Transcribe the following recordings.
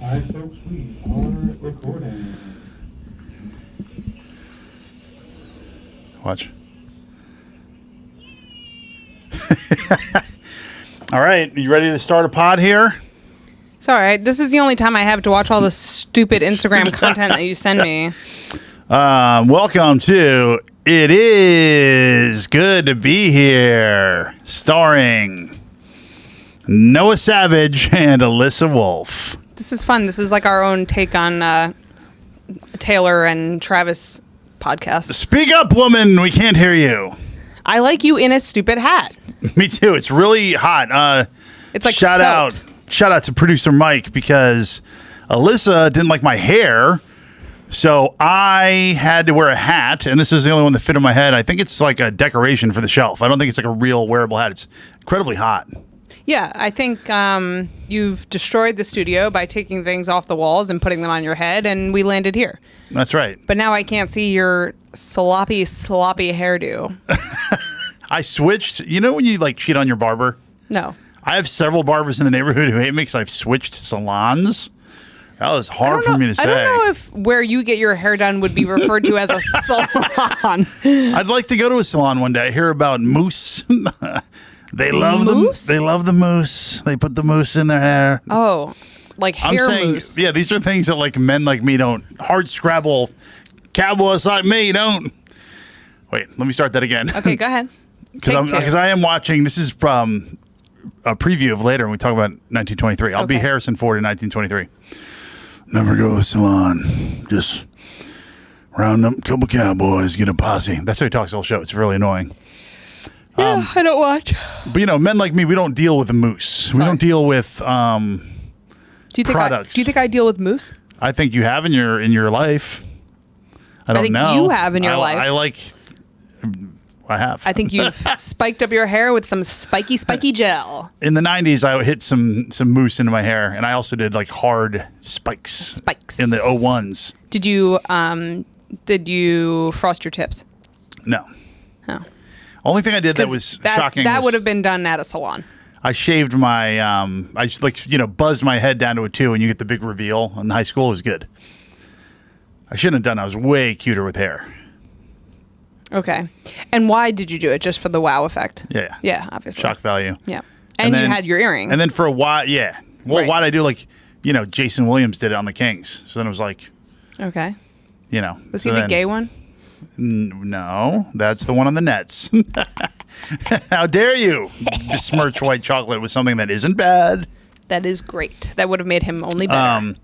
Alright, folks, we are recording. Watch. All right, you ready to start a pod here? It's all right. This is the only time I have to watch all the stupid Instagram content that you send me. Welcome to It Is Good to Be Here, starring Noah Savage and ALyssa Wolf. This is fun. This is like our own take on Taylor and Travis podcast. Speak up, woman. We can't hear you. I like you in a stupid hat. Me too. It's really hot. It's like shout felt. out to producer Mike because ALyssa didn't like my hair, so I had to wear a hat, and this is the only one that fit on my head. I think it's like a decoration for the shelf. I don't think it's like a real wearable hat. It's incredibly hot. Yeah, I think you've destroyed the studio by taking things off the walls and putting them on your head, and we landed here. That's right. But now I can't see your sloppy hairdo. I switched. You know when you like cheat on your barber? No. I have several barbers in the neighborhood who hate me because I've switched salons. That was hard for me to say. I don't know if where you get your hair done would be referred to as a salon. I'd like to go to a salon one day. I hear about moose. They love Moose? They love the moose. They put the moose in their hair. Oh, like hair mousse. Yeah, these are things that like men like me don't. Hard scrabble cowboys like me don't. Wait, let me start that again. Okay, go ahead. Because I am watching. This is from a preview of later when we talk about 1923. I'll be Okay. Harrison Ford in 1923. Never go to a salon. Just round up a couple cowboys, get a posse. That's how he talks the whole show. It's really annoying. Yeah, I don't watch. But, you know, men like me, we don't deal with the moose. We Sorry. don't deal with Do you think products. do you think I deal with moose? I think you have in your life. I don't think know. you have in your life. I have. I think you've spiked up your hair with some spiky gel. In the 90s, I hit some mousse into my hair, and I also did like hard spikes. Spikes. In the 01s. Did you frost your tips? No. Oh. Only thing I did that was shocking. That was would have been done at a salon. I shaved my I just buzzed my head down to a 2, and you get the big reveal. In high school, it was good. I shouldn't have done it. I was way cuter with hair. Okay. And why did you do it? Just for the wow effect? Yeah. Yeah, obviously. Shock value. Yeah. And then, you had your earring. And then for a while, yeah. Well, Right. why'd I do Jason Williams did it on the Kings? So then it was like, Okay. Was so he the then- gay one? No, that's the one on the Nets. How dare you besmirch white chocolate with something that isn't bad? That is great. That would have made him only better.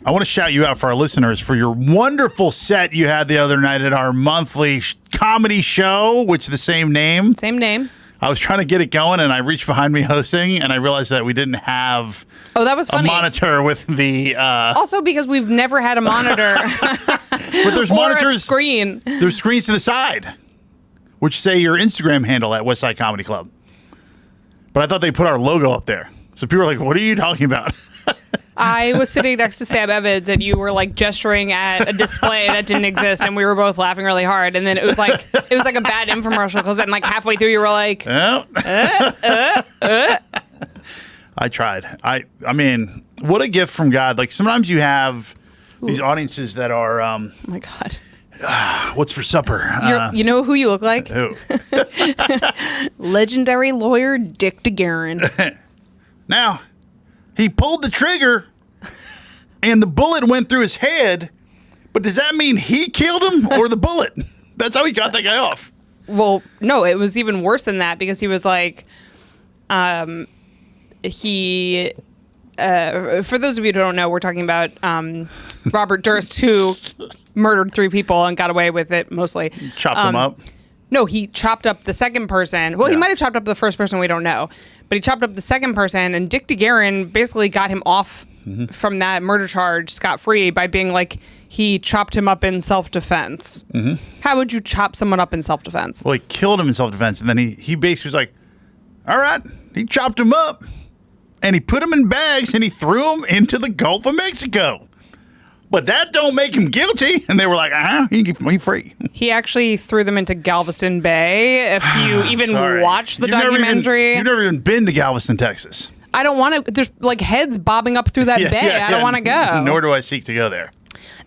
I want to shout you out for our listeners for your wonderful set you had the other night at our monthly comedy show, which is the same name. Same name. I was trying to get it going, and I reached behind me hosting, and I realized that we didn't have That was funny. a monitor with the... Also because we've never had a monitor but there's or monitors. a screen. There's screens to the side, which say your Instagram handle at Westside Comedy Club. But I thought they put our logo up there. So people were like, what are you talking about? I was sitting next to Sam Evans, and you were like gesturing at a display that didn't exist, and we were both laughing really hard. And then it was like a bad infomercial because then like halfway through you were like, Oh. I tried. I mean, what a gift from God. Like sometimes you have these audiences that are, oh my God. what's for supper? You know who you look like? Who? Legendary lawyer Dick DeGuerin. Now, he pulled the trigger and the bullet went through his head, but does that mean he killed him or the bullet? That's how he got that guy off. Well, no, it was even worse than that because he was like, for those of you who don't know, we're talking about Robert Durst, who murdered 3 people and got away with it mostly. Chopped him up. No, he chopped up the second person. Well, he Yeah. might have chopped up the first person. We don't know. But he chopped up the second person, and Dick DeGuerin basically got him off from that murder charge scot-free by being like, he chopped him up in self-defense. Mm-hmm. How would you chop someone up in self-defense? Well, he killed him in self-defense, and then he basically was like, all right, he chopped him up, and he put him in bags, and he threw him into the Gulf of Mexico. But that don't make him guilty. And they were like, he's free. He actually threw them into Galveston Bay. If you even watch the documentary. You've never even been to Galveston, Texas. I don't want to. There's like heads bobbing up through that bay. I don't want to go. Nor do I seek to go there.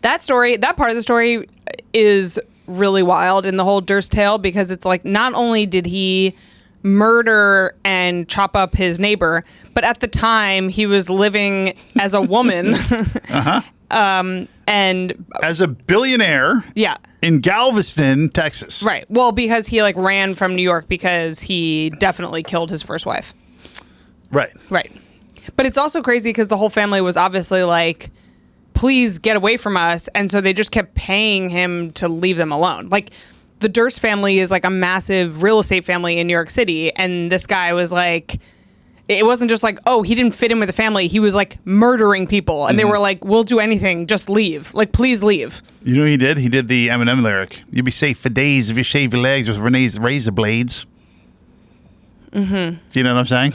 That part of the story is really wild in the whole Durst tale, because it's like, not only did he murder and chop up his neighbor, but at the time he was living as a woman. And as a billionaire. Yeah. In Galveston, Texas. Right. Well, because he like ran from New York because he definitely killed his first wife. Right. Right. But it's also crazy because the whole family was obviously like, please get away from us. And so they just kept paying him to leave them alone. Like, the Durst family is like a massive real estate family in New York City. And this guy was like, it wasn't just like, oh, he didn't fit in with the family. He was like murdering people. And they were like, we'll do anything. Just leave. Like, please leave. You know what he did? He did the Eminem lyric. You'll be safe for days if you shave your legs with Renee's razor blades. Mm-hmm. Do you know what I'm saying?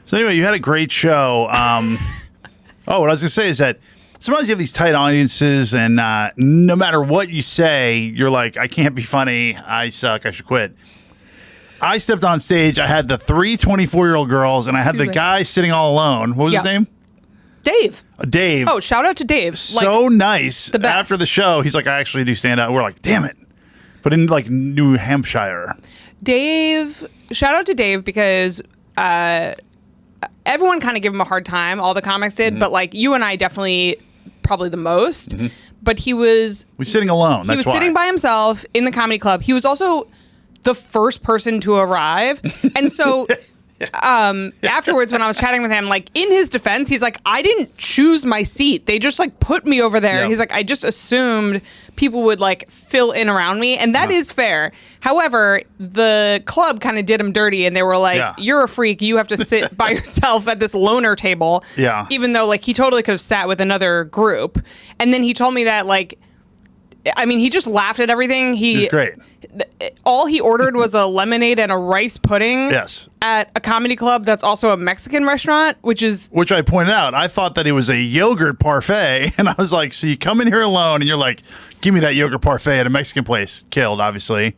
So anyway, you had a great show. What I was going to say is that sometimes you have these tight audiences, and no matter what you say, you're like, I can't be funny. I suck. I should quit. I stepped on stage. I had the 3 24-year-old girls, and I had the guy sitting all alone. What was his name? Dave. Dave. Oh, shout out to Dave. So like, nice. The best. After the show, he's like, I actually do stand up. We're like, damn it. But in like New Hampshire. Dave, shout out to Dave, because everyone kind of gave him a hard time. All the comics did, but like you and I definitely probably the most. But he was sitting alone. He was sitting by himself in the comedy club. He was also the first person to arrive. And so afterwards, when I was chatting with him, like, in his defense, he's like, I didn't choose my seat. They just like put me over there. He's like, I just assumed people would like fill in around me. And that is fair. However, the club kind of did him dirty, and they were like, you're a freak. You have to sit by yourself at this loner table. Yeah. Even though like he totally could have sat with another group. And then he told me that like, I mean, he just laughed at everything. It was great. All he ordered was a lemonade and a rice pudding. Yes. At a comedy club that's also a Mexican restaurant, which I pointed out. I thought that it was a yogurt parfait, and I was like, so you come in here alone, and you're like, give me that yogurt parfait at a Mexican place. Killed, obviously.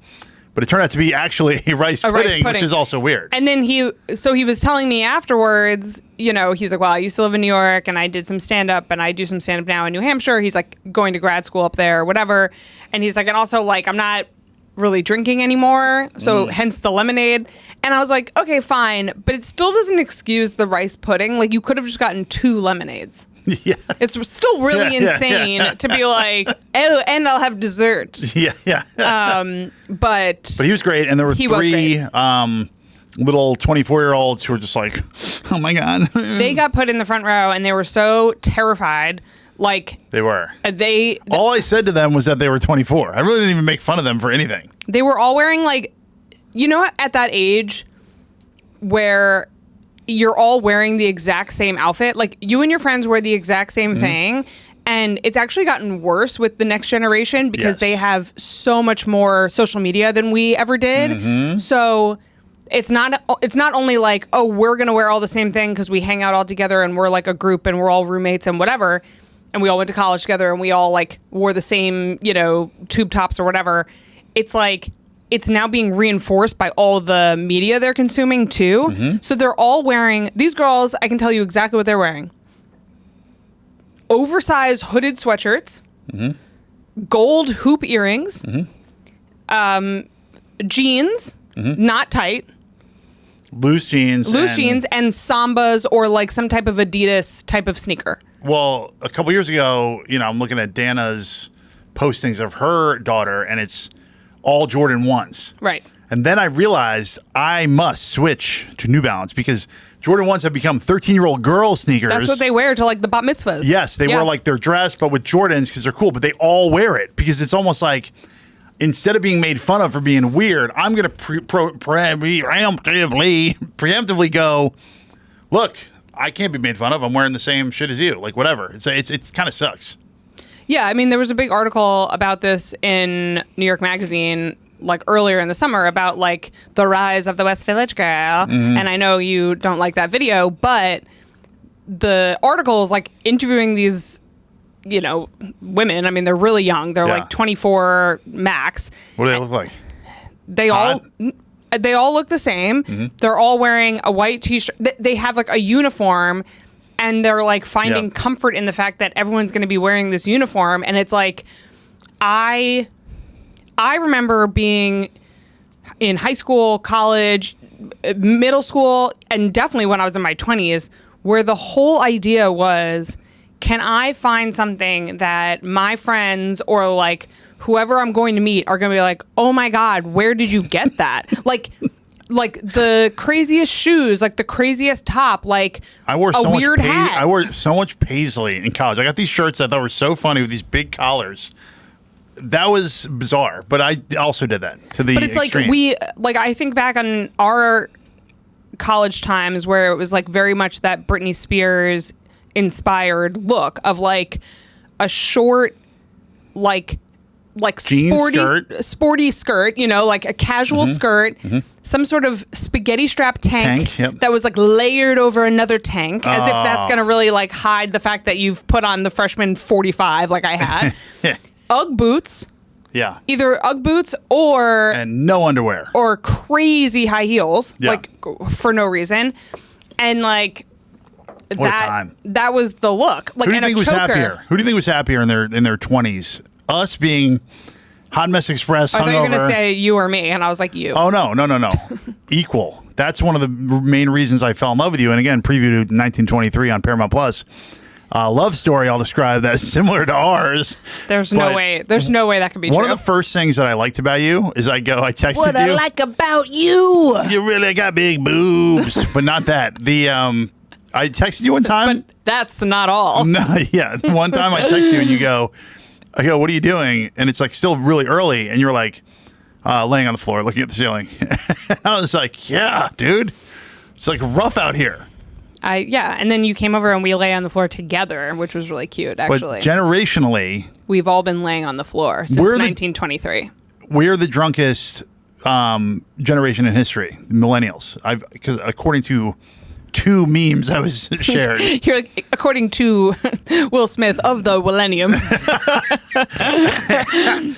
But it turned out to be actually a rice pudding, which is also weird. And then he was telling me afterwards, you know, he's like, well, I used to live in New York, and I did some stand-up, and I do some stand-up now in New Hampshire. He's like going to grad school up there or whatever. And he's like, and also like, I'm not really drinking anymore, so hence the lemonade. And I was like, okay, fine, but it still doesn't excuse the rice pudding. Like, you could have just gotten 2 lemonades. Yeah. It's still really insane to be like, oh, and I'll have dessert. Yeah. But he was great, and there were 3 little 24-year-olds who were just like, oh my God. They got put in the front row, and they were so terrified. Like, they were. All I said to them was that they were 24. I really didn't even make fun of them for anything. They were all wearing, like, you know, at that age where you're all wearing the exact same outfit. Like, you and your friends wear the exact same thing. And it's actually gotten worse with the next generation because they have so much more social media than we ever did. So it's not only like, oh, we're going to wear all the same thing because we hang out all together and we're like a group and we're all roommates and whatever. And we all went to college together and we all like wore the same, you know, tube tops or whatever. It's like, it's now being reinforced by all the media they're consuming too. So they're all wearing, these girls, I can tell you exactly what they're wearing. Oversized hooded sweatshirts, gold hoop earrings, jeans, not tight. Loose jeans. And Sambas or like some type of Adidas type of sneaker. Well, a couple years ago, you know, I'm looking at Dana's postings of her daughter, and it's all Jordan 1s. Right. And then I realized I must switch to New Balance because Jordan 1s have become 13-year-old girl sneakers. That's what they wear to like the bat mitzvahs. Yes, they wear like their dress, but with Jordans because they're cool, but they all wear it because it's almost like instead of being made fun of for being weird, I'm going to preemptively go, look, I can't be made fun of. I'm wearing the same shit as you. Like, whatever. It kind of sucks. Yeah, I mean, there was a big article about this in New York Magazine, like, earlier in the summer about, like, the rise of the West Village girl. And I know you don't like that video, but the article is, like, interviewing these, you know, women. I mean, they're really young. They're, like, 24 max. What do they look like? They all... They all look the same. They're all wearing a white t-shirt. They have like a uniform, and they're like finding comfort in the fact that everyone's going to be wearing this uniform. And it's like, I remember being in high school, college, middle school, and definitely when I was in my 20s, where the whole idea was, can I find something that my friends or like whoever I'm going to meet are going to be like, oh my God, where did you get that? like the craziest shoes, like the craziest top, like I wore a so weird much hat. I wore so much paisley in college. I got these shirts I thought were so funny with these big collars. That was bizarre, but I also did that to the But it's extreme. like I think back on our college times where it was like very much that Britney Spears inspired look of like a short, like Jean sporty skirt, you know, like a casual skirt, some sort of spaghetti strap tank, that was like layered over another tank, as if that's going to really like hide the fact that you've put on the freshman 45 like I had. Ugg boots. Yeah. Either Ugg boots and no underwear. Or crazy high heels, like for no reason. And like what a time. That was the look. Like, who do you and think a was choker. happier? Who do you think was happier in their 20s? Us being Hot Mess Express, I thought you were hungover. going to say you or me, and I was like, you. Oh, no. Equal. That's one of the main reasons I fell in love with you. And again, previewed 1923 on Paramount Plus. Love story I'll describe that's similar to ours. There's no way that could be one true. of the first things that I liked about you is I texted what you. I like about you. You really got big boobs. But not that. I texted you one time. But that's not all. No, yeah. One time I text you and you go, what are you doing? And it's like still really early. And you're like laying on the floor looking at the ceiling. I was like, yeah, dude. It's like rough out here. And then you came over and we lay on the floor together, which was really cute, actually. But generationally, we've all been laying on the floor since 1923. We're the drunkest generation in history, millennials. Because according to 2 memes I was shared. You're like, according to Will Smith of the Millennium.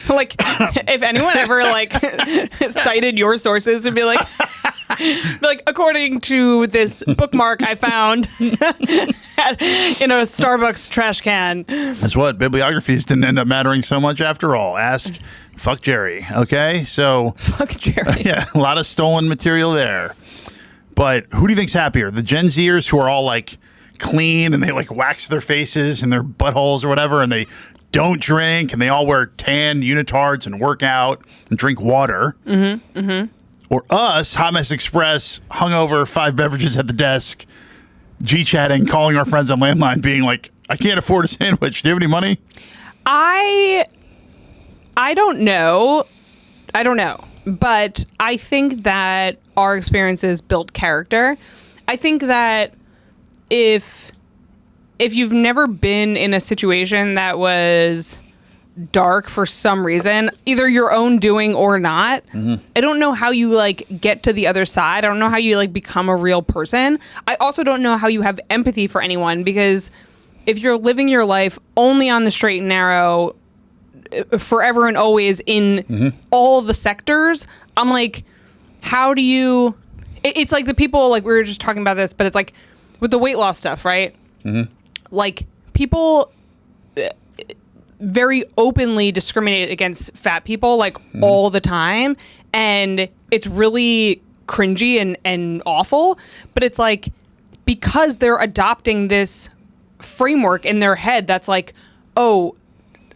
Like, if anyone ever like cited your sources and be like, according to this bookmark I found in a Starbucks trash can. That's what bibliographies didn't end up mattering so much after all. Ask Fuck Jerry. Okay, so Fuck Jerry. Yeah, a lot of stolen material there. But who do you think's happier? The Gen Zers who are all like clean and they like wax their faces and their buttholes or whatever, and they don't drink and they all wear tan unitards and work out and drink water. Or us, Hot Mess Express, hungover, 5 beverages at the desk, G-chatting, calling our friends on landline, being like, I can't afford a sandwich. Do you have any money? I don't know. But I think that our experiences build character. I think that if you've never been in a situation that was dark for some reason, either your own doing or not, I don't know how you like get to the other side. I don't know how you like become a real person. I also don't know how you have empathy for anyone, because if you're living your life only on the straight and narrow forever and always in all the sectors, I'm like, how do you... It's like the people, like we were just talking about this, but it's like with the weight loss stuff, right? Like people very openly discriminate against fat people like all the time, and it's really cringy and awful, but it's like because they're adopting this framework in their head that's like, oh,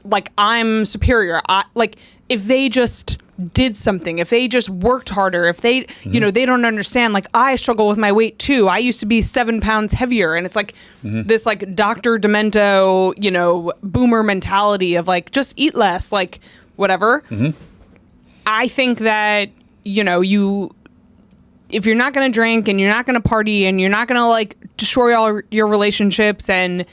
like I'm superior. Like if they just did something, if they just worked harder, if they, you know, they don't understand, like I struggle with my weight too. I used to be 7 pounds heavier. And it's like this like Dr. Demento, you know, boomer mentality of like, just eat less, like whatever. I think that, you know, if you're not going to drink and you're not going to party and you're not going to like destroy all your relationships and,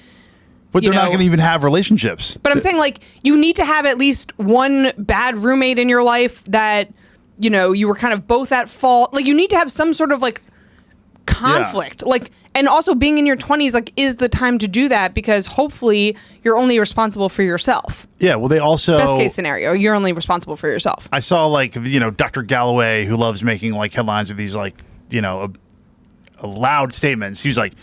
but they're not going to even have relationships. But I'm saying, like, you need to have at least one bad roommate in your life that, you know, you were kind of both at fault. Like, you need to have some sort of, like, conflict. Yeah. Like, And also being in your 20s, like, is the time to do that because hopefully you're only responsible for yourself. Yeah, well, they also... Best case scenario, you're only responsible for yourself. I saw, like, Dr. Galloway, who loves making, like, headlines with these, like, loud statements. He was like, you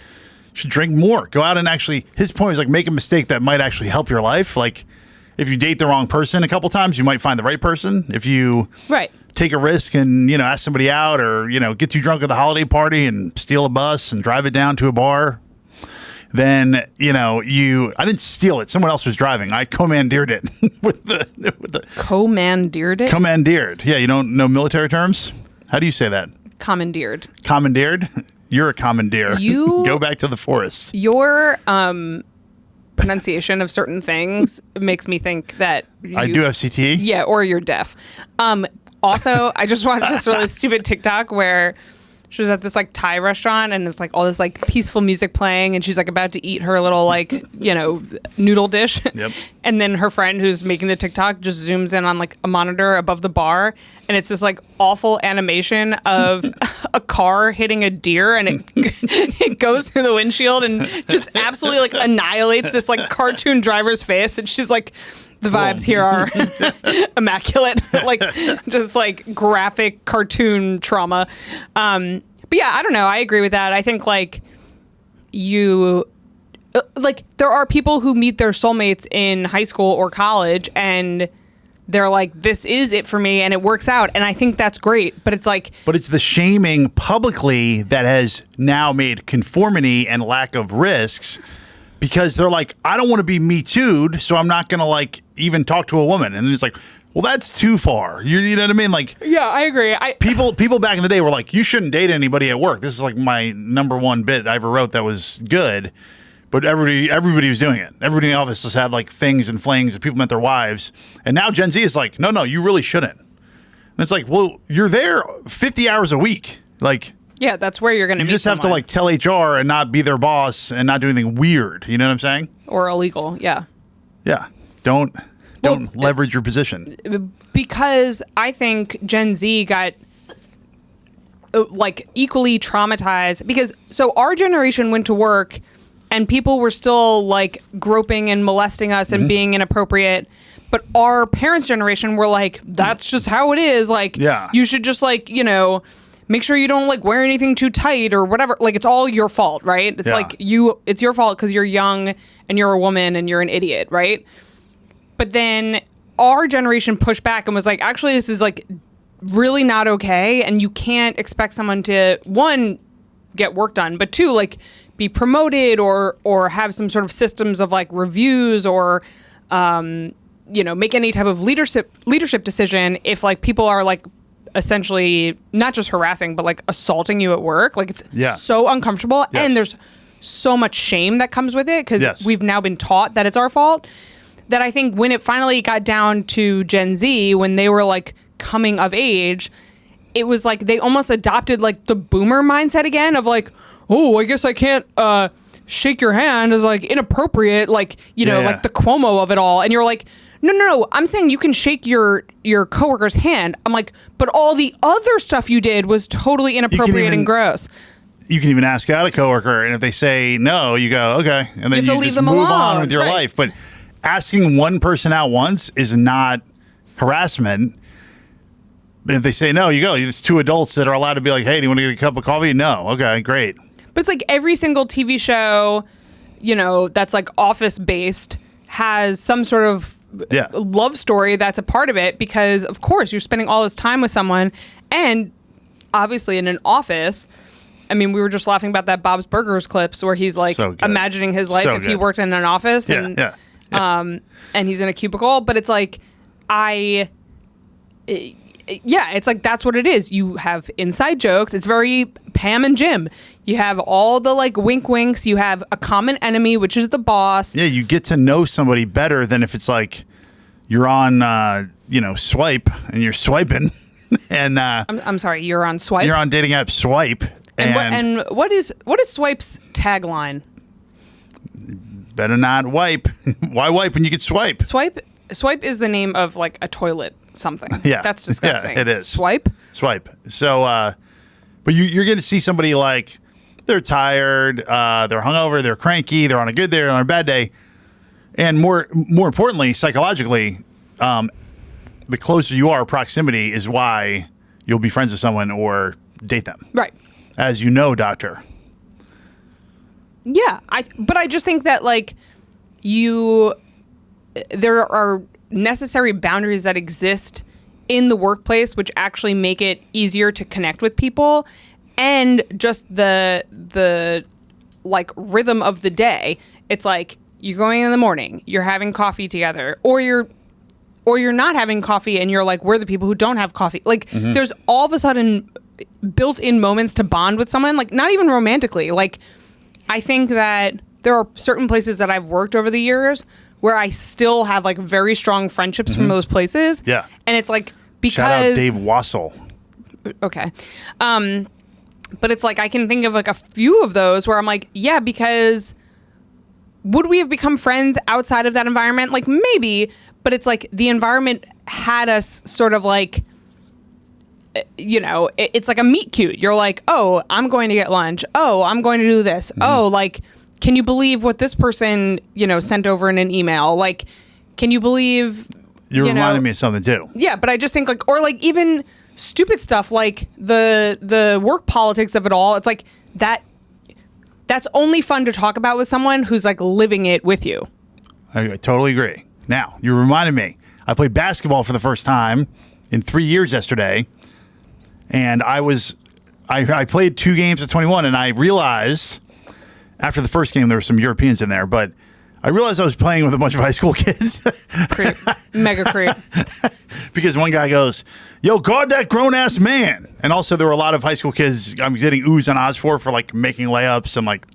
should drink more. Go out and actually... His point was, like, make a mistake that might actually help your life. Like, if you date the wrong person a couple times, you might find the right person. If you... Right. Take a risk and, ask somebody out or, get too drunk at the holiday party and steal a bus and drive it down to a bar, then, I didn't steal it. Someone else was driving. I commandeered it with the Commandeered it? Commandeered. Yeah. You don't know military terms? How do you say that? Commandeered. Commandeered? You're a commandeer. You go back to the forest. Your pronunciation of certain things makes me think that I do have CTE? Yeah, or you're deaf. Also, I just watched this really stupid TikTok where she was at this like Thai restaurant and it's like all this like peaceful music playing and she's like about to eat her little like, noodle dish. Yep. And then her friend who's making the TikTok just zooms in on like a monitor above the bar and it's this like awful animation of a car hitting a deer and it goes through the windshield and just absolutely like annihilates this like cartoon driver's face and she's like, the vibes here are immaculate, like just like graphic cartoon trauma. But yeah, I don't know. I agree with that. I think like there are people who meet their soulmates in high school or college and they're like, this is it for me and it works out. And I think that's great. But it's like... But it's the shaming publicly that has now made conformity and lack of risks because they're like, I don't want to be Me Too'd, so I'm not going to like even talk to a woman. And it's like, well, that's too far. You know what I mean? Like, yeah, I agree. People back in the day were like, you shouldn't date anybody at work. This is like my number one bit I ever wrote that was good. But everybody was doing it. Everybody in the office just had like things and flings and people met their wives. And now Gen Z is like, no, you really shouldn't. And it's like, well, you're there 50 hours a week. Like, yeah, that's where you're going to meet You just have to like tell HR and not be their boss and not do anything weird. You know what I'm saying? Or illegal. Yeah. Yeah. Don't leverage your position. Because I think Gen Z got like equally traumatized because so our generation went to work and people were still like groping and molesting us and being inappropriate. But our parents' generation were like, that's just how it is. Like, you should just like, make sure you don't like wear anything too tight or whatever. Like, it's all your fault, right? It's like it's your fault because you're young and you're a woman and you're an idiot, right? But then our generation pushed back and was like, actually, this is like really not okay. And you can't expect someone to, one, get work done, but two, like be promoted or have some sort of systems of like reviews or, make any type of leadership decision if like people are like essentially not just harassing, but like assaulting you at work. Like it's so uncomfortable. Yes. And there's so much shame that comes with it because we've now been taught that it's our fault. That I think when it finally got down to Gen Z, when they were like coming of age, it was like they almost adopted like the boomer mindset again of like, oh, I guess I can't shake your hand is like inappropriate, like, like the Cuomo of it all. And you're like, no, I'm saying you can shake your coworker's hand. I'm like, but all the other stuff you did was totally inappropriate and gross. You can even ask out a coworker, and if they say no, you go, okay. And then you just move on with your life. But asking one person out once is not harassment. If they say no, you go. It's two adults that are allowed to be like, hey, do you want to get a cup of coffee? No. Okay, great. But it's like every single TV show, that's like office-based has some sort of love story that's a part of it because, of course, you're spending all this time with someone. And obviously in an office, I mean, we were just laughing about that Bob's Burgers clips where he's like imagining his life if he worked in an office and he's in a cubicle. But it's like, it's like that's what it is. You have inside jokes. It's very Pam and Jim. You have all the like wink winks. You have a common enemy, which is the boss. Yeah, you get to know somebody better than if it's like you're on, Swipe and you're swiping. And I'm sorry, you're on Swipe. You're on dating app Swipe. And what is Swipe's tagline? Better not wipe. Why wipe when you can swipe? Swipe is the name of like a toilet something. Yeah. That's disgusting. Yeah, it is. Swipe. So, but you're going to see somebody like they're tired, they're hungover, they're cranky, they're on a good day, they're on a bad day. And more importantly, psychologically, the closer you are, proximity is why you'll be friends with someone or date them. Right. As you know, doctor. Yeah, but I just think that like there are necessary boundaries that exist in the workplace which actually make it easier to connect with people, and just the like rhythm of the day. It's like you're going in the morning, you're having coffee together, or you're not having coffee and you're like, we're the people who don't have coffee. Like there's all of a sudden built-in moments to bond with someone, like not even romantically. Like I think that there are certain places that I've worked over the years where I still have like very strong friendships from those places. Yeah. And it's like, because shout out Dave Wassel. Okay. But it's like I can think of like a few of those where I'm like, yeah, because would we have become friends outside of that environment? Like maybe, but it's like the environment had us sort of like, you know, it's like a meet cute. You're like, oh, I'm going to get lunch. Oh, I'm going to do this. Oh, like, can you believe what this person, you know, sent over in an email? Like, can you believe... You're reminding me of something too. Yeah, but I just think like, or like even stupid stuff like the work politics of it all. It's like that's only fun to talk about with someone who's like living it with you. I totally agree. Now, you reminded me. I played basketball for the first time in 3 years yesterday. And I played 2 games at 21, and I realized after the first game there were some Europeans in there, but I realized I was playing with a bunch of high school kids. Creep. Mega creep. Because one guy goes, yo, guard that grown-ass man. And also there were a lot of high school kids I'm getting oohs and ahs for like making layups and like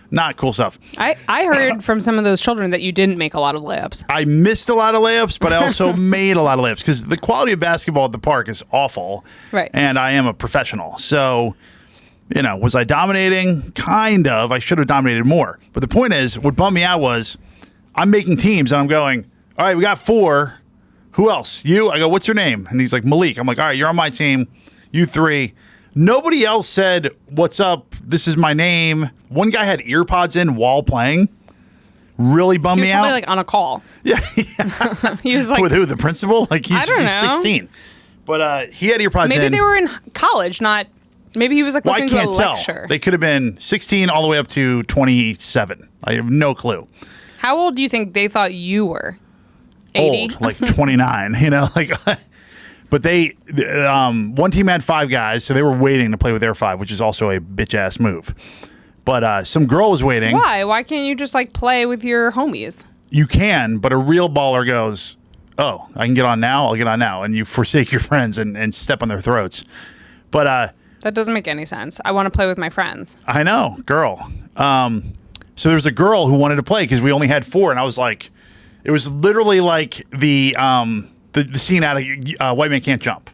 not cool stuff. I heard from some of those children that you didn't make a lot of layups. I missed a lot of layups, but I also made a lot of layups because the quality of basketball at the park is awful. Right. And I am a professional. So, you know, was I dominating? Kind of. I should have dominated more. But the point is, what bummed me out was I'm making teams and I'm going, all right, we got 4. Who else? You? I go, what's your name? And he's like, Malik. I'm like, all right, you're on my team. You 3. Nobody else said, what's up? This is my name. One guy had ear pods in while playing. Really bummed me out. He was probably like on a call. Yeah. He was like, with who? The principal? Like he's 16. But he had ear pods in. Maybe they were in college, not. Maybe he was like listening to a lecture. Tell. They could have been 16 all the way up to 27. I have no clue. How old do you think they thought you were? 80? Old, like 29. You know, like. But they, one team had 5 guys, so they were waiting to play with their 5, which is also a bitch ass move. But some girl was waiting. Why? Why can't you just like play with your homies? You can, but a real baller goes, oh, I can get on now. I'll get on now, and you forsake your friends and step on their throats. But that doesn't make any sense. I want to play with my friends. I know, girl. So there was a girl who wanted to play because we only had 4, and I was like, it was literally like the scene out of White Man Can't Jump.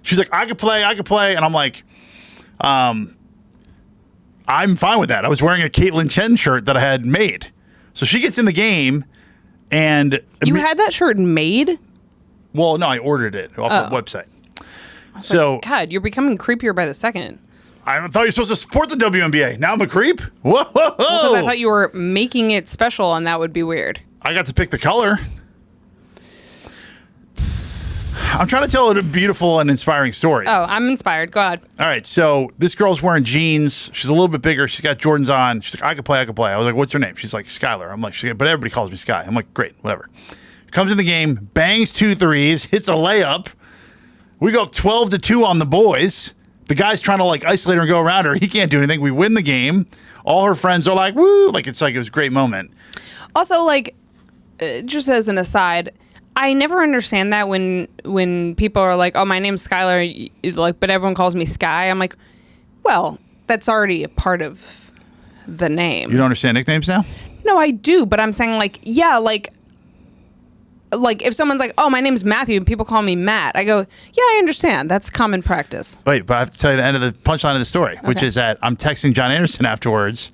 She's like, I could play, and I'm like, I'm fine with that. I was wearing a Caitlyn Chen shirt that I had made, so she gets in the game, and you had that shirt made. Well, no, I ordered it off the website. So, like, God, you're becoming creepier by the second. I thought you were supposed to support the WNBA. Now I'm a creep? Whoa! Because I thought you were making it special, and that would be weird. I got to pick the color. I'm trying to tell a beautiful and inspiring story. Oh, I'm inspired. Go ahead. All right, so this girl's wearing jeans. She's a little bit bigger. She's got Jordans on. She's like, I could play. I was like, what's her name? She's like, Skylar. I'm like, but everybody calls me Sky. I'm like, great, whatever. Comes in the game, bangs 2 threes, hits a layup. We go up 12-2 on the boys. The guy's trying to like isolate her and go around her. He can't do anything. We win the game. All her friends are like, woo! Like it was a great moment. Also, like, just as an aside, I never understand that when people are like, oh, my name's Skylar, like, but everyone calls me Sky. I'm like, well, that's already a part of the name. You don't understand nicknames now? No, I do, but I'm saying like, yeah, like if someone's like, oh, my name's Matthew, and people call me Matt, I go, yeah, I understand. That's common practice. Wait, but I have to tell you the end of the punchline of the story, which is that I'm texting John Anderson afterwards,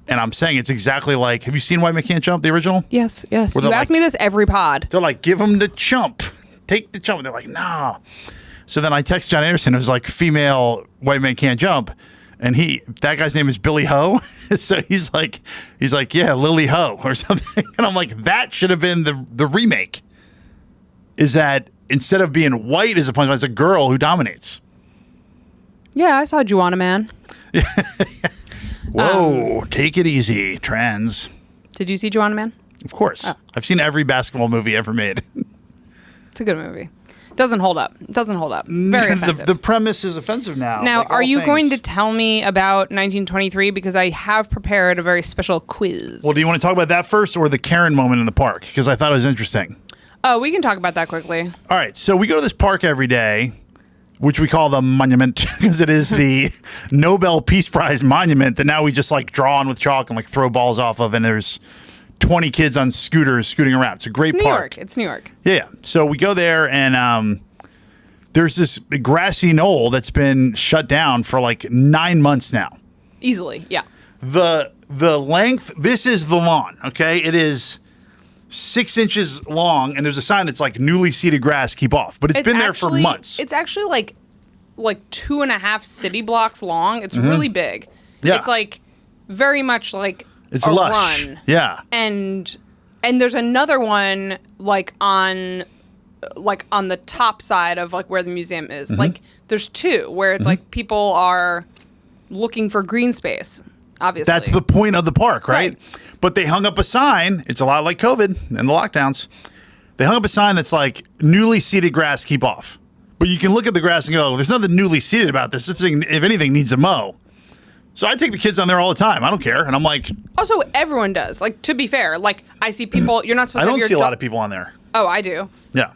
and I'm saying it's exactly like, have you seen White Man Can't Jump, the original? Yes. You ask like, me this every pod. They're like, give him the chump. Take the chump. They're like, nah. So then I text John Anderson. It was like, female White Man Can't Jump. And that guy's name is Billy Ho. So he's like, yeah, Lily Ho or something. And I'm like, that should have been the remake. Is that instead of being white as a punchline, it's a girl who dominates. Yeah, I saw Juana Man. Whoa, take it easy, trans. Did you see Juana Man? Of course. Oh. I've seen every basketball movie ever made. It's a good movie. Doesn't hold up. Very offensive. The premise is offensive now. Now, like are you things. going to tell me about 1923? Because I have prepared a very special quiz. Well, do you want to talk about that first or the Karen moment in the park? Because I thought it was interesting. Oh, we can talk about that quickly. All right. So we go to this park every day, which we call the monument because it is the Nobel Peace Prize monument that now we just like draw on with chalk and like throw balls off of. And there's 20 kids on scooters scooting around. It's a great park. It's New York. Yeah. So we go there and there's this grassy knoll that's been shut down for like 9 months now. Easily. Yeah. The length, this is the lawn. Okay. It is 6 inches long, and there's a sign that's like newly seeded grass, keep off. But it's been there for months. It's actually like 2.5 city blocks long. It's really big. Yeah. It's like very much like it's a lush. run. Yeah. And there's another one like on the top side of like where the museum is. Like there's two where it's like people are looking for green space. Obviously. That's the point of the park, right? But they hung up a sign. It's a lot like COVID and the lockdowns. They hung up a sign that's like newly seeded grass, keep off. But you can look at the grass and go, there's nothing newly seeded about this. This thing, if anything, needs a mow. So I take the kids on there all the time. I don't care. And I'm like... Also, everyone does. Like, to be fair, like, I see people... You're not supposed to have your... I don't see a lot of people on there. Oh, I do. Yeah.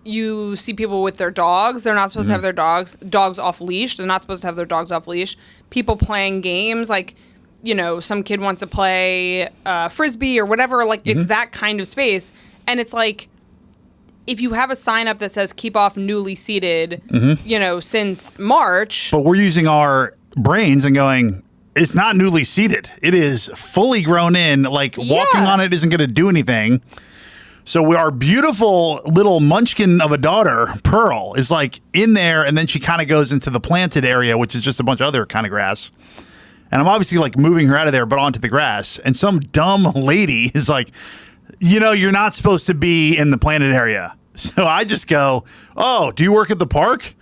You see people with their dogs. They're not supposed to have their dogs off leash. They're not supposed to have their dogs off leash. People playing games, like, you know, some kid wants to play Frisbee or whatever. Like, it's that kind of space. And it's like, if you have a sign up that says keep off newly seated, you know, since March. But we're using our brains and going, it's not newly seated. It is fully grown in. Like, walking on it isn't going to do anything. So our beautiful little munchkin of a daughter, Pearl, is like in there, and then she kind of goes into the planted area, which is just a bunch of other kind of grass. And I'm obviously like moving her out of there, but onto the grass. And some dumb lady is like, you know, you're not supposed to be in the planted area. So I just go, oh, do you work at the park?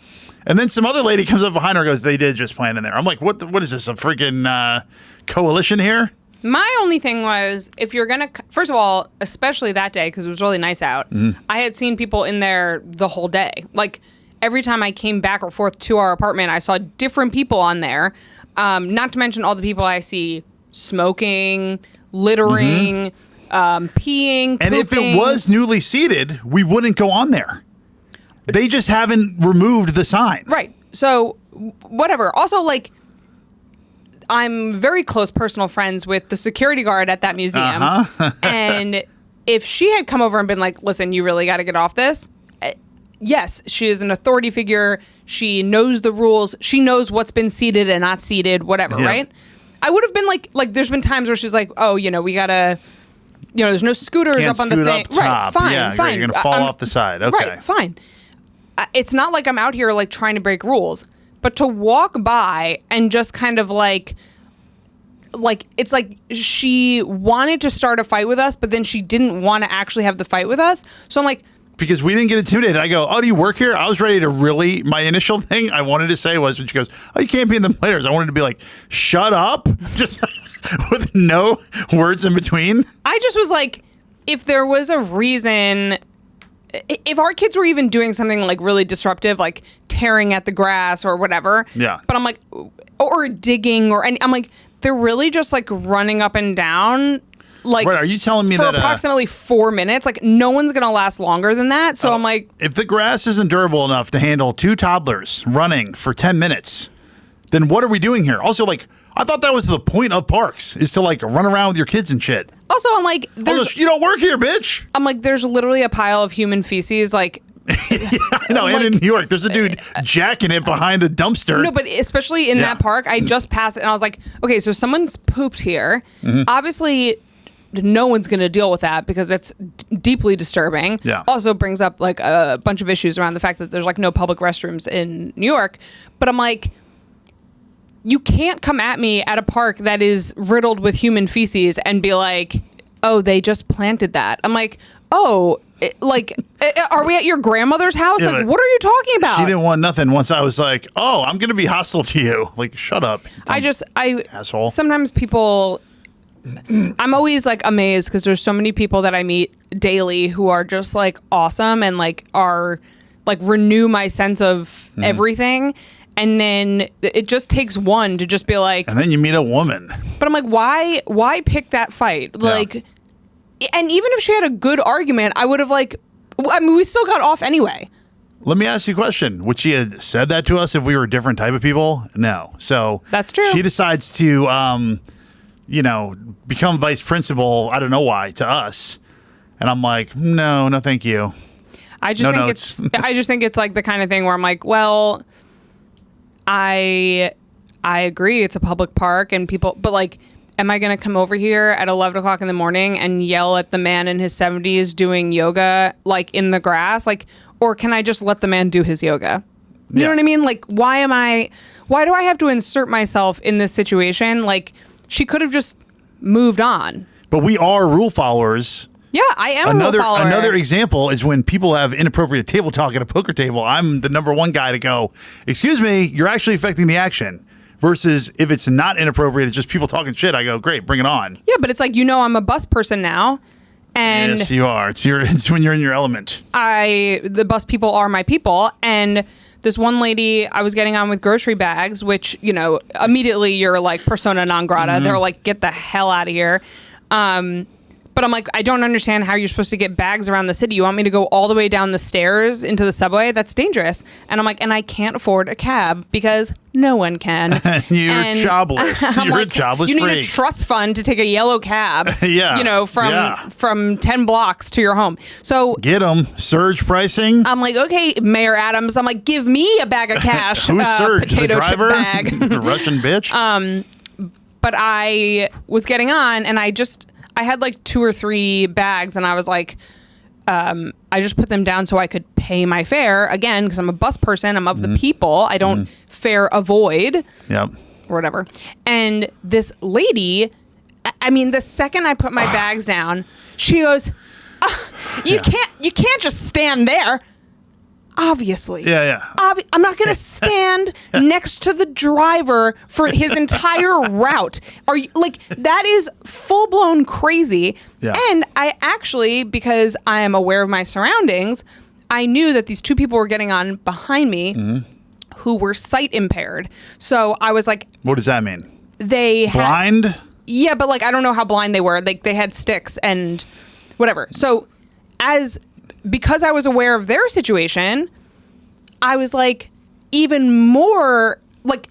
And then some other lady comes up behind her and goes, they did just plant in there. I'm like, what is this, a freaking coalition here? My only thing was, if you're going to, first of all, especially that day, because it was really nice out, I had seen people in there the whole day. Like, every time I came back or forth to our apartment, I saw different people on there. Not to mention all the people I see smoking, littering, peeing, and pooping. if it was newly seated, we wouldn't go on there. They just haven't removed the sign. Right. So, whatever. Also, like, I'm very close personal friends with the security guard at that museum. And if she had come over and been like, listen, you really got to get off this. Yes, she is an authority figure. She knows the rules. She knows what's been seated and not seated, whatever, right? I would have been like, there's been times where she's like, oh, you know, we got to, you know, there's no scooters Can't up on the scoot thing. up top. Right, fine, yeah, fine. You're going to fall off the side. Okay. Right, fine. It's not like I'm out here like trying to break rules, but to walk by and just kind of like it's like she wanted to start a fight with us, but then she didn't want to actually have the fight with us. So I'm like, because we didn't get intimidated. I go, oh, do you work here? I was ready to really, my initial thing I wanted to say was, when she goes, oh, you can't be in the players. I wanted to be like, shut up. Just with no words in between. I just was like, if there was a reason, if our kids were even doing something like really disruptive, like tearing at the grass or whatever. Yeah. But I'm like, or digging or any, I'm like, they're really just like running up and down. Like, right, are you telling me for that approximately 4 minutes? Like, no one's gonna last longer than that. So I'm like, if the grass isn't durable enough to handle 2 toddlers running for 10 minutes, then what are we doing here? Also, like, I thought that was the point of parks, is to like run around with your kids and shit. Also, I'm like, you don't work here, bitch. I'm like, there's literally a pile of human feces, like. Yeah, I know, and in New York, there's a dude jacking it behind a dumpster. No, but especially in that park, I just passed it and I was like, okay, so someone's pooped here. Obviously, no one's going to deal with that because it's deeply disturbing. Yeah. Also brings up like a bunch of issues around the fact that there's like no public restrooms in New York. But I'm like, you can't come at me at a park that is riddled with human feces and be like, oh, they just planted that. I'm like, oh, are we at your grandmother's house? Yeah, like, what are you talking about? She didn't want nothing once I was like, oh, I'm going to be hostile to you. Like, shut up. Asshole. Sometimes people, I'm always like amazed because there's so many people that I meet daily who are just like awesome and like are like renew my sense of everything. And then it just takes one to just be like, and then you meet a woman. But I'm like, why pick that fight? Like, and even if she had a good argument, I would have we still got off anyway. Let me ask you a question. Would she have said that to us if we were a different type of people? No. So that's true. She decides to, become vice principal. I don't know why to us. And I'm like, no, thank you. I just think it's like the kind of thing where I'm like, well, I agree. It's a public park and people, but like, am I going to come over here at 11 o'clock in the morning and yell at the man in his 70s doing yoga, like in the grass? Like, or can I just let the man do his yoga? You know what I mean? Like, why do I have to insert myself in this situation? Like, she could have just moved on. But we are rule followers. Yeah, I am a rule follower. Another example is when people have inappropriate table talk at a poker table. I'm the number one guy to go, excuse me, you're actually affecting the action. Versus if it's not inappropriate, it's just people talking shit. I go, great, bring it on. Yeah, but it's like, I'm a bus person now. And yes, you are. It's when you're in your element. The bus people are my people. And this one lady, I was getting on with grocery bags, which, immediately you're like persona non grata. Mm-hmm. They're like, get the hell out of here. But I'm like, I don't understand how you're supposed to get bags around the city. You want me to go all the way down the stairs into the subway? That's dangerous. And I'm like, and I can't afford a cab because no one can. You're jobless. You're like, a jobless freak. You need a trust fund to take a yellow cab. From 10 blocks to your home. So get them. Surge pricing. I'm like, okay, Mayor Adams. I'm like, give me a bag of cash. Who's Surge? Potato the driver? Chip bag. The Russian bitch. But I was getting on, and I had like 2 or 3 bags, and I was like, I just put them down so I could pay my fare again because I'm a bus person. I'm of the people. I don't fare avoid. Yep. Or whatever. And this lady, I mean, the second I put my bags down, she goes, you can't just stand there. Obviously. Yeah. I'm not going to stand next to the driver for his entire route. Are you like, that is full blown crazy. Yeah. And I actually, because I am aware of my surroundings, I knew that these 2 people were getting on behind me who were sight impaired. So I was like, what does that mean? They blind? Yeah, but like, I don't know how blind they were. Like, they had sticks and whatever. So because I was aware of their situation, I was like, even more, like,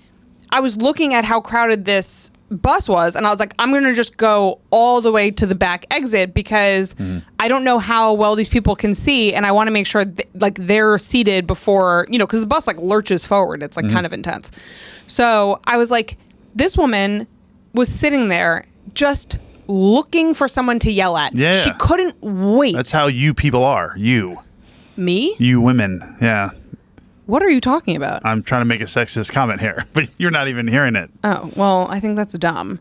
I was looking at how crowded this bus was, and I was like, I'm going to just go all the way to the back exit because I don't know how well these people can see, and I want to make sure they're seated before, because the bus like lurches forward. It's like kind of intense. So I was like, this woman was sitting there just looking for someone to yell at. Yeah. She couldn't wait. That's how you people are. You. Me? You women. Yeah. What are you talking about? I'm trying to make a sexist comment here, but you're not even hearing it. Oh, well, I think that's dumb.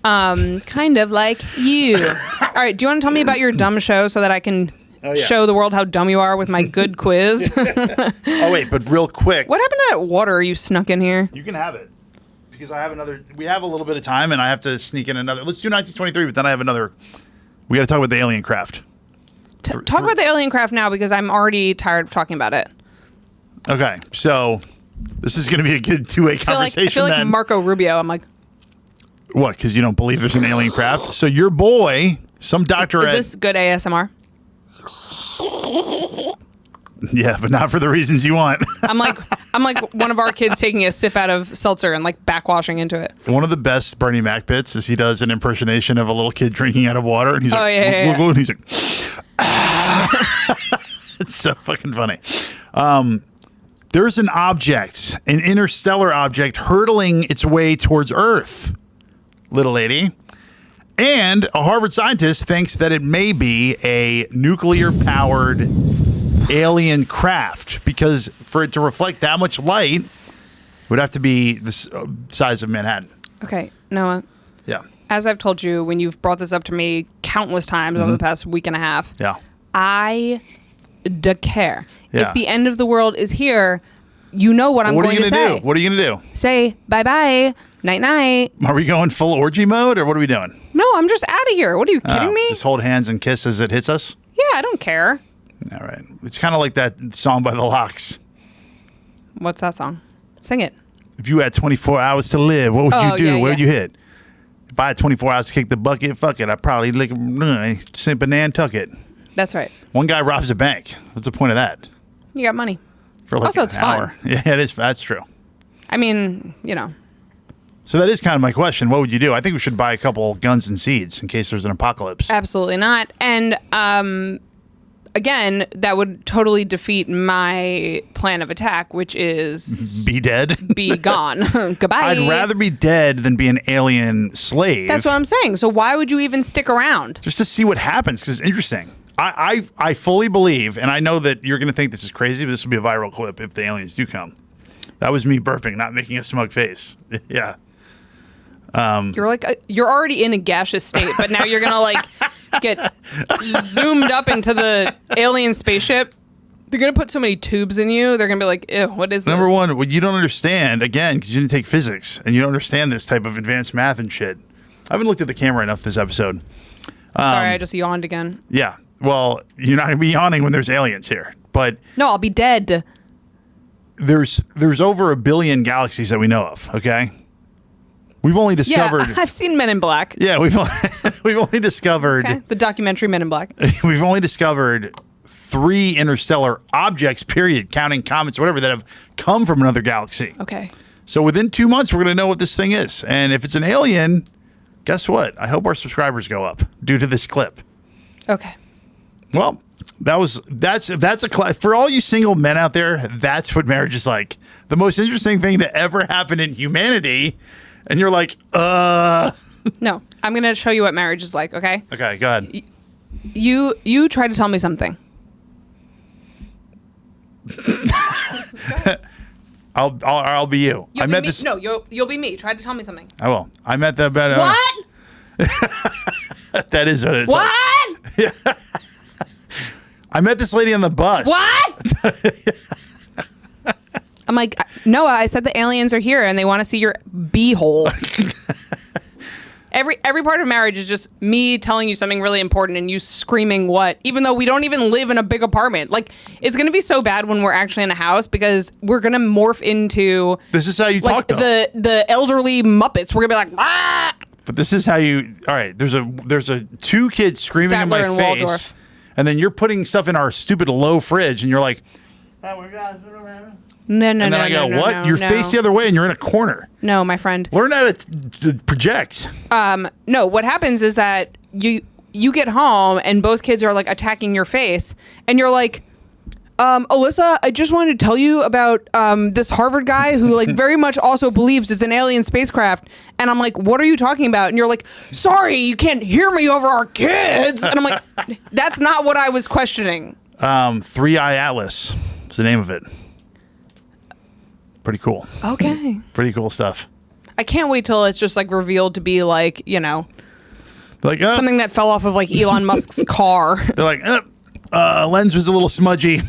Kind of like you. All right. Do you want to tell me about your dumb show so that I can show the world how dumb you are with my good quiz? Oh, wait, but real quick. What happened to that water you snuck in here? You can have it. Because we have a little bit of time, and I have to sneak in another. Let's do 1923, but then I have another. We got to talk about the alien craft. Talk about the alien craft now, because I'm already tired of talking about it. Okay, so this is going to be a good two-way conversation. I feel like Marco Rubio. I'm like, what? Because you don't believe there's an alien craft? So your boy, some doctor is this good ASMR? Yeah, but not for the reasons you want. I'm like one of our kids taking a sip out of seltzer and like backwashing into it. One of the best Bernie Mac bits is he does an impersonation of a little kid drinking out of water, and he's like, and he's like, it's so fucking funny. There's an object, an interstellar object, hurtling its way towards Earth, little lady. And a Harvard scientist thinks that it may be a nuclear-powered alien craft, because for it to reflect that much light, would have to be the size of Manhattan. Okay, Noah. Yeah. As I've told you, when you've brought this up to me countless times over the past week and a half, Yeah. I don't care. Yeah. If the end of the world is here, you know what I'm What are going you to gonna say. do? What are you gonna do? Say bye-bye, night-night. Are we going full orgy mode, or what are we doing? No, I'm just out of here. What are you kidding me? Just hold hands and kiss as it hits us? Yeah, I don't care. All right. It's kind of like that song by the Locks. What's that song? Sing it. If you had 24 hours to live, what would you do? Yeah, Where would yeah. you hit? If I had 24 hours to kick the bucket, fuck it. I'd probably lick simp and Nantucket. That's right. One guy robs a bank. What's the point of that? You got money. For like Also, an it's hour. fun. Yeah, it is. That's true. I mean, you know. So that is kind of my question. What would you do? I think we should buy a couple guns and seeds in case there's an apocalypse. Absolutely not. And again, that would totally defeat my plan of attack, which is Be dead? be gone. Goodbye. I'd rather be dead than be an alien slave. That's what I'm saying. So why would you even stick around? Just to see what happens, because it's interesting. I fully believe, and I know that you're going to think this is crazy, but this will be a viral clip if the aliens do come. That was me burping, not making a smug face. Yeah. You're like you're already in a gaseous state, but now you're gonna like get zoomed up into the alien spaceship. They're gonna put so many tubes in you. They're gonna be like, ew, what is Number this? one, what you don't understand, again, because you didn't take physics, and you don't understand this type of advanced math and shit. I haven't looked at the camera enough this episode. Sorry, I just yawned again. Yeah. Well, you're not going to be yawning when there's aliens here. But No, I'll be dead. there's over 1 billion galaxies that we know of, okay? We've only discovered... Yeah, I've seen Men in Black. Yeah, we've only discovered... Okay, the documentary Men in Black. We've only discovered 3 interstellar objects, period, counting comets, whatever, that have come from another galaxy. Okay. So within 2 months, we're going to know what this thing is. And if it's an alien, guess what? I hope our subscribers go up due to this clip. Okay. Well, that's for all you single men out there, that's what marriage is like. The most interesting thing that ever happened in humanity, and you're like, No, I'm gonna show you what marriage is like. Okay. Okay, go ahead. You try to tell me something. I'll be you. You'll I be met me. this. No, you'll be me. Try to tell me something. I will. I met the better. What? That is what it is. What? I met this lady on the bus. What? I'm like, Noah, I said the aliens are here and they want to see your beehole. Every part of marriage is just me telling you something really important and you screaming what, even though we don't even live in a big apartment. Like, it's going to be so bad when we're actually in a house because we're going to morph into... This is how you like, talk, though. the elderly Muppets. We're going to be like, ah! But this is how you... All right, there's a 2 kids screaming in my Statler and face. Waldorf. And then you're putting stuff in our stupid low fridge and you're like... No, And then I go, what? No, You're no. faced the other way and you're in a corner. No, my friend. Learn how to project. No, what happens is that you get home and both kids are like attacking your face and you're like, ALyssa, I just wanted to tell you about this Harvard guy who like very much also believes it's an alien spacecraft. And I'm like, what are you talking about? And you're like, sorry, you can't hear me over our kids. And I'm like, that's not what I was questioning. 3-Eye Atlas is the name of it. Pretty cool. Okay. Pretty cool stuff. I can't wait till it's just like revealed to be like, you know, Like something that fell off of like Elon Musk's car. They're like, lens was a little smudgy.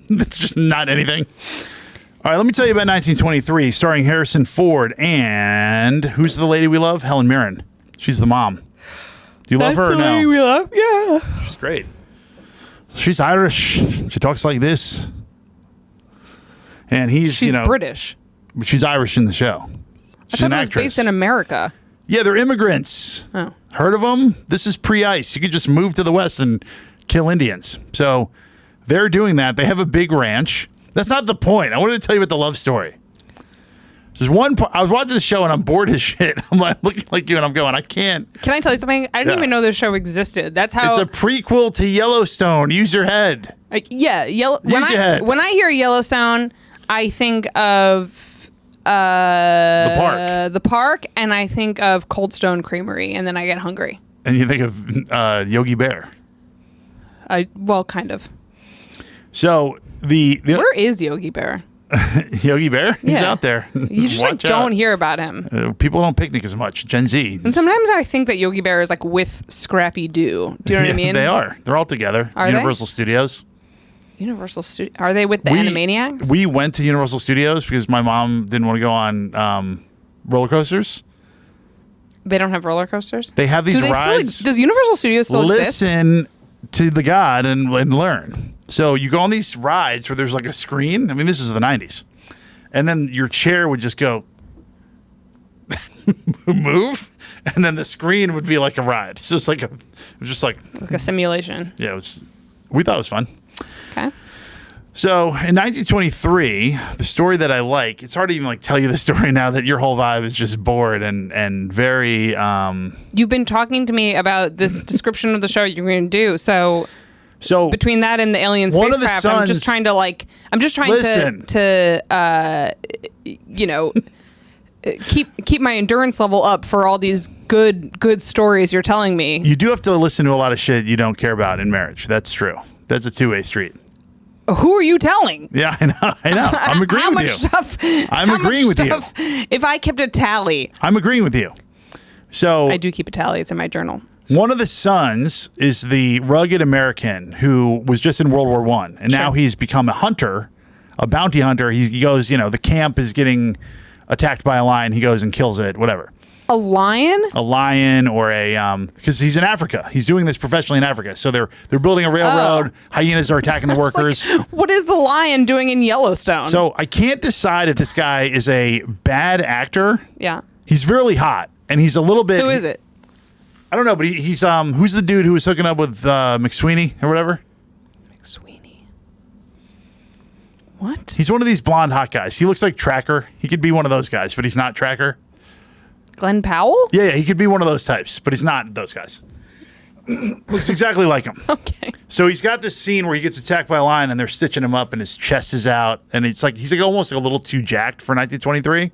It's just not anything. All right, let me tell you about 1923, starring Harrison Ford and who's the lady we love? Helen Mirren. She's the mom. Do you love her or no? We love. Yeah. She's great. She's Irish. She talks like this. And She's British. But she's Irish in the show. She's I an thought it was actress. based in America. Yeah, they're immigrants. Oh. Heard of them? This is pre-ice. You could just move to the west and kill Indians. So they're doing that. They have a big ranch. That's not the point. I wanted to tell you about the love story. There's one part. I was watching the show and I'm bored as shit. I'm like looking like you and I'm going, I can't. Can I tell you something? I didn't Yeah. even know this show existed. That's how. It's a prequel to Yellowstone. Use your head. Yeah, Use your head. When I hear Yellowstone, I think of the park, and I think of Cold Stone Creamery, and then I get hungry. And you think of Yogi Bear. Well, kind of. So the Where is Yogi Bear? Yogi Bear? He's Yeah. out there. You just like Watch don't out. hear about him. People don't picnic as much. Gen Z. And sometimes I think that Yogi Bear is like with Scrappy Doo. Do you know what I mean? They are. They're all together. Are they? Universal Studios. Universal Studios. Are they with the Animaniacs? We went to Universal Studios because my mom didn't want to go on roller coasters. They don't have roller coasters? They have these Do they rides. Still, does Universal Studios still exist? Listen to the God and learn. So you go on these rides where there's like a screen. I mean, this is the 90s. And then your chair would just go move, and then the screen would be like a ride. So it's like it was just like a simulation. Yeah, we thought it was fun. Okay. So in 1923, the story that I like, it's hard to even like tell you the story now that your whole vibe is just bored and very. You've been talking to me about this description of the show you're going to do. So between that and the alien one of the spacecraft, sons, I'm just trying to keep my endurance level up for all these good stories you're telling me. You do have to listen to a lot of shit you don't care about in marriage. That's true. That's a two-way street. Who are you telling? Yeah, I know. I'm agreeing with you. I'm agreeing with you. If I kept a tally. I'm agreeing with you. So I do keep a tally. It's in my journal. One of the sons is the rugged American who was just in World War I, and now he's become a hunter, a bounty hunter. He goes, the camp is getting attacked by a lion. He goes and kills it, whatever. A lion? A lion or because he's in Africa. He's doing this professionally in Africa. So they're building a railroad. Hyenas are attacking the workers. Like, what is the lion doing in Yellowstone? So I can't decide if this guy is a bad actor. Yeah. He's really hot, and he's a little bit. Who is it? I don't know, but he's who's the dude who was hooking up with McSweeney or whatever? McSweeney. What? He's one of these blonde hot guys. He looks like Tracker. He could be one of those guys, but he's not Tracker. Glenn Powell? Yeah, he could be one of those types, but he's not those guys. Looks exactly like him. Okay. So he's got this scene where he gets attacked by a lion and they're stitching him up and his chest is out and it's like he's like almost like a little too jacked for 1923.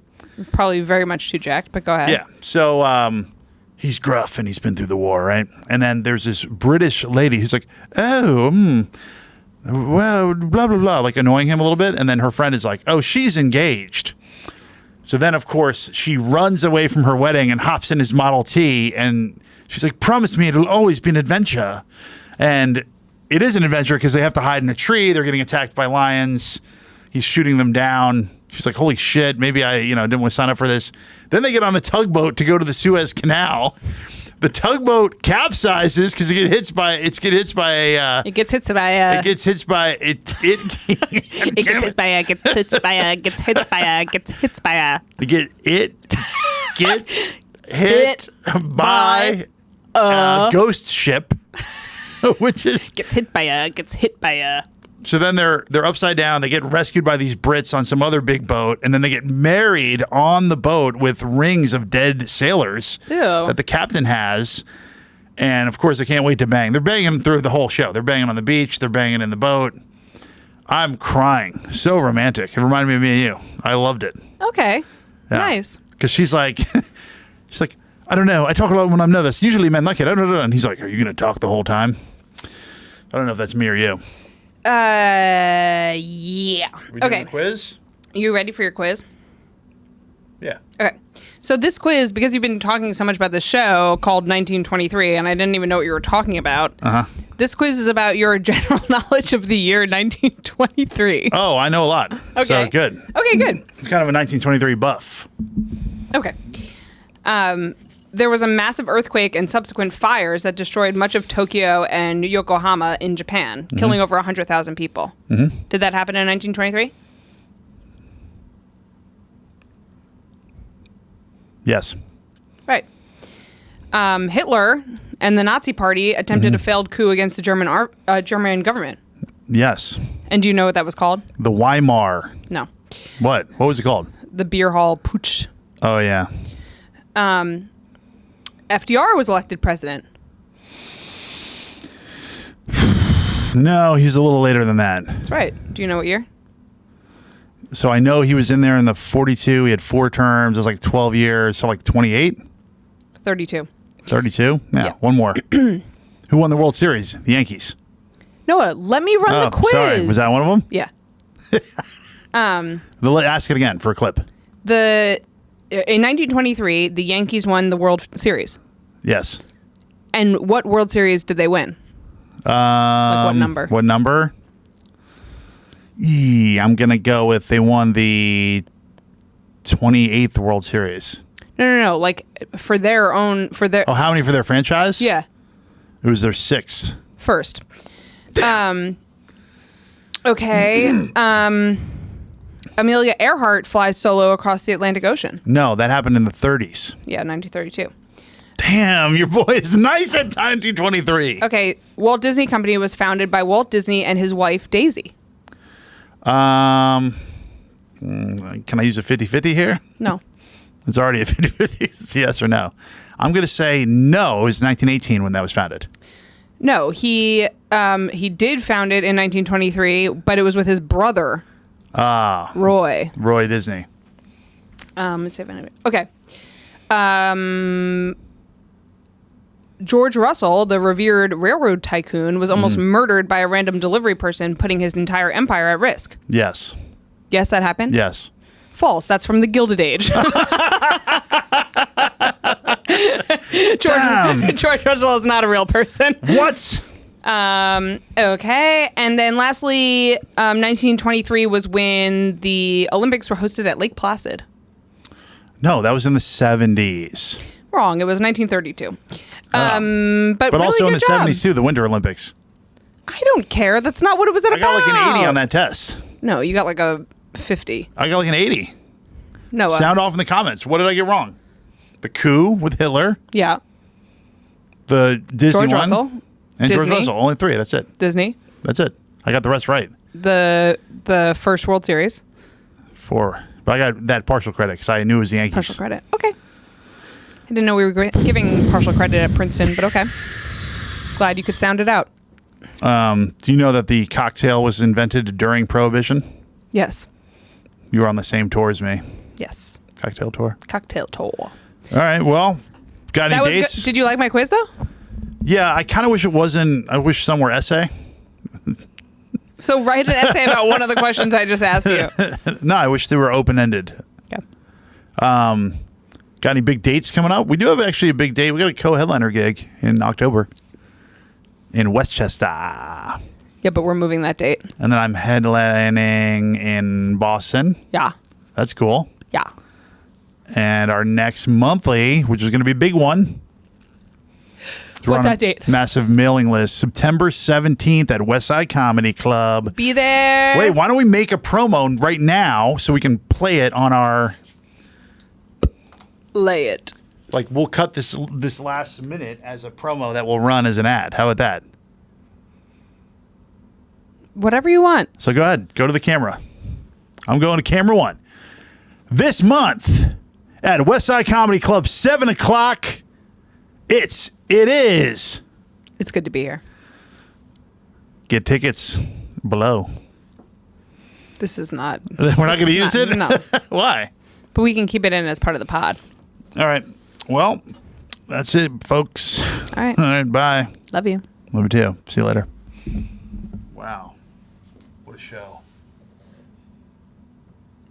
Probably very much too jacked, but go ahead. Yeah. So he's gruff and he's been through the war, right? And then there's this British lady who's like, well, blah, blah, blah, like annoying him a little bit. And then her friend is like, oh, she's engaged. So then, of course, she runs away from her wedding and hops in his Model T. And she's like, promise me it'll always be an adventure. And it is an adventure because they have to hide in a tree. They're getting attacked by lions. He's shooting them down. She's like, holy shit, maybe I didn't want to sign up for this. Then they get on a tugboat to go to the Suez Canal. The tugboat capsizes because it gets hit by a ghost ship, which is gets hit by a. So then they're upside down. They get rescued by these Brits on some other big boat, and then they get married on the boat with rings of dead sailors that the captain has. And of course, they can't wait to bang. They're banging through the whole show. They're banging on the beach. They're banging in the boat. I'm crying. So romantic. It reminded me of me and you. I loved it. Okay. Yeah. Nice. Because she's like, I don't know. I talk a lot when I'm nervous. Usually men like it. And he's like, are you going to talk the whole time? I don't know if that's me or you. Yeah. We doing a quiz? You ready for your quiz? Yeah. Okay. So this quiz, because you've been talking so much about this show called 1923, and I didn't even know what you were talking about. This quiz is about your general knowledge of the year 1923. Oh, I know a lot. Okay. So good. Okay, good. It's kind of a 1923 buff. Okay. There was a massive earthquake and subsequent fires that destroyed much of Tokyo and Yokohama in Japan, killing over 100,000 people. Did that happen in 1923? Yes. Right. Hitler and the Nazi Party attempted a failed coup against the German government. Yes. And do you know what that was called? The Weimar. No. What? What was it called? The Beer Hall Putsch. Oh, yeah. FDR was elected president. No, he's a little later than that. That's right. Do you know what year? So I know he was in there in the 42. He had 4 terms. It was like 12 years. So like 28? 32. 32? Yeah. One more. Who won the World Series? The Yankees. Noah, let me run the quiz. Sorry. Was that one of them? Yeah. Ask it again for a clip. In 1923, the Yankees won the World Series. Yes. And what World Series did they win? Like what number? What number? I'm going to go with they won the 28th World Series. No. Like for their own, Oh, how many for their franchise? Yeah. It was their 6th. First. Okay. Amelia Earhart flies solo across the Atlantic Ocean. No, that happened in the 30s. Yeah, 1932. Damn, your boy is nice at 1923. Okay, Walt Disney Company was founded by Walt Disney and his wife, Daisy. Can I use a 50-50 here? No. It's already a 50-50. It's yes or no. I'm going to say no. It was 1918 when that was founded. No, he did found it in 1923, but it was with his brother, Roy. Roy Disney. Let's see if I okay. George Russell, the revered railroad tycoon, was almost murdered by a random delivery person, putting his entire empire at risk. Yes. Yes, that happened? Yes. False. That's from the Gilded Age. George Russell is not a real person. What? Okay. And then lastly, 1923 was when the Olympics were hosted at Lake Placid. No, that was in the 70s. Wrong. It was 1932. But really also in the good job. 70s too, the Winter Olympics. I don't care. That's not what it was about. I got like an 80 on that test. No, you got like a 50. I got like an 80. No. Sound off in the comments. What did I get wrong? The coup with Hitler. Yeah. The Disney George one. Russell. And Disney. George Russell. Only 3. That's it. Disney. That's it. I got the rest right. The first World Series. 4. But I got that partial credit because I knew it was the Yankees. Partial credit. Okay. I didn't know we were giving partial credit at Princeton, but okay. Glad you could sound it out. Do you know that the cocktail was invented during Prohibition? Yes. You were on the same tour as me. Yes. Cocktail tour. Cocktail tour. All right. Well, got any dates? Good. Did you like my quiz though? Yeah, I kind of wish it wasn't. I wish some were essay. So write an essay about one of the questions I just asked you. No, I wish they were open-ended. Yeah. Got any big dates coming up? We do have actually a big date. We got a co-headliner gig in October in Westchester. Yeah, but we're moving that date. And then I'm headlining in Boston. Yeah. That's cool. Yeah. And our next monthly, which is going to be a big one. What's that date? Massive mailing list. September 17th at Westside Comedy Club. Be there. Wait, why don't we make a promo right now so we can play it on our... Lay it. Like, we'll cut this last minute as a promo that will run as an ad. How about that? Whatever you want. So go ahead. Go to the camera. I'm going to camera 1. This month at Westside Comedy Club, 7 o'clock, it is. It's good to be here. Get tickets below. This is not. We're not going to use it? No. Why? But we can keep it in as part of the pod. All right. Well, that's it, folks. All right. All right. Bye. Love you. Love you too. See you later. Wow. What a show.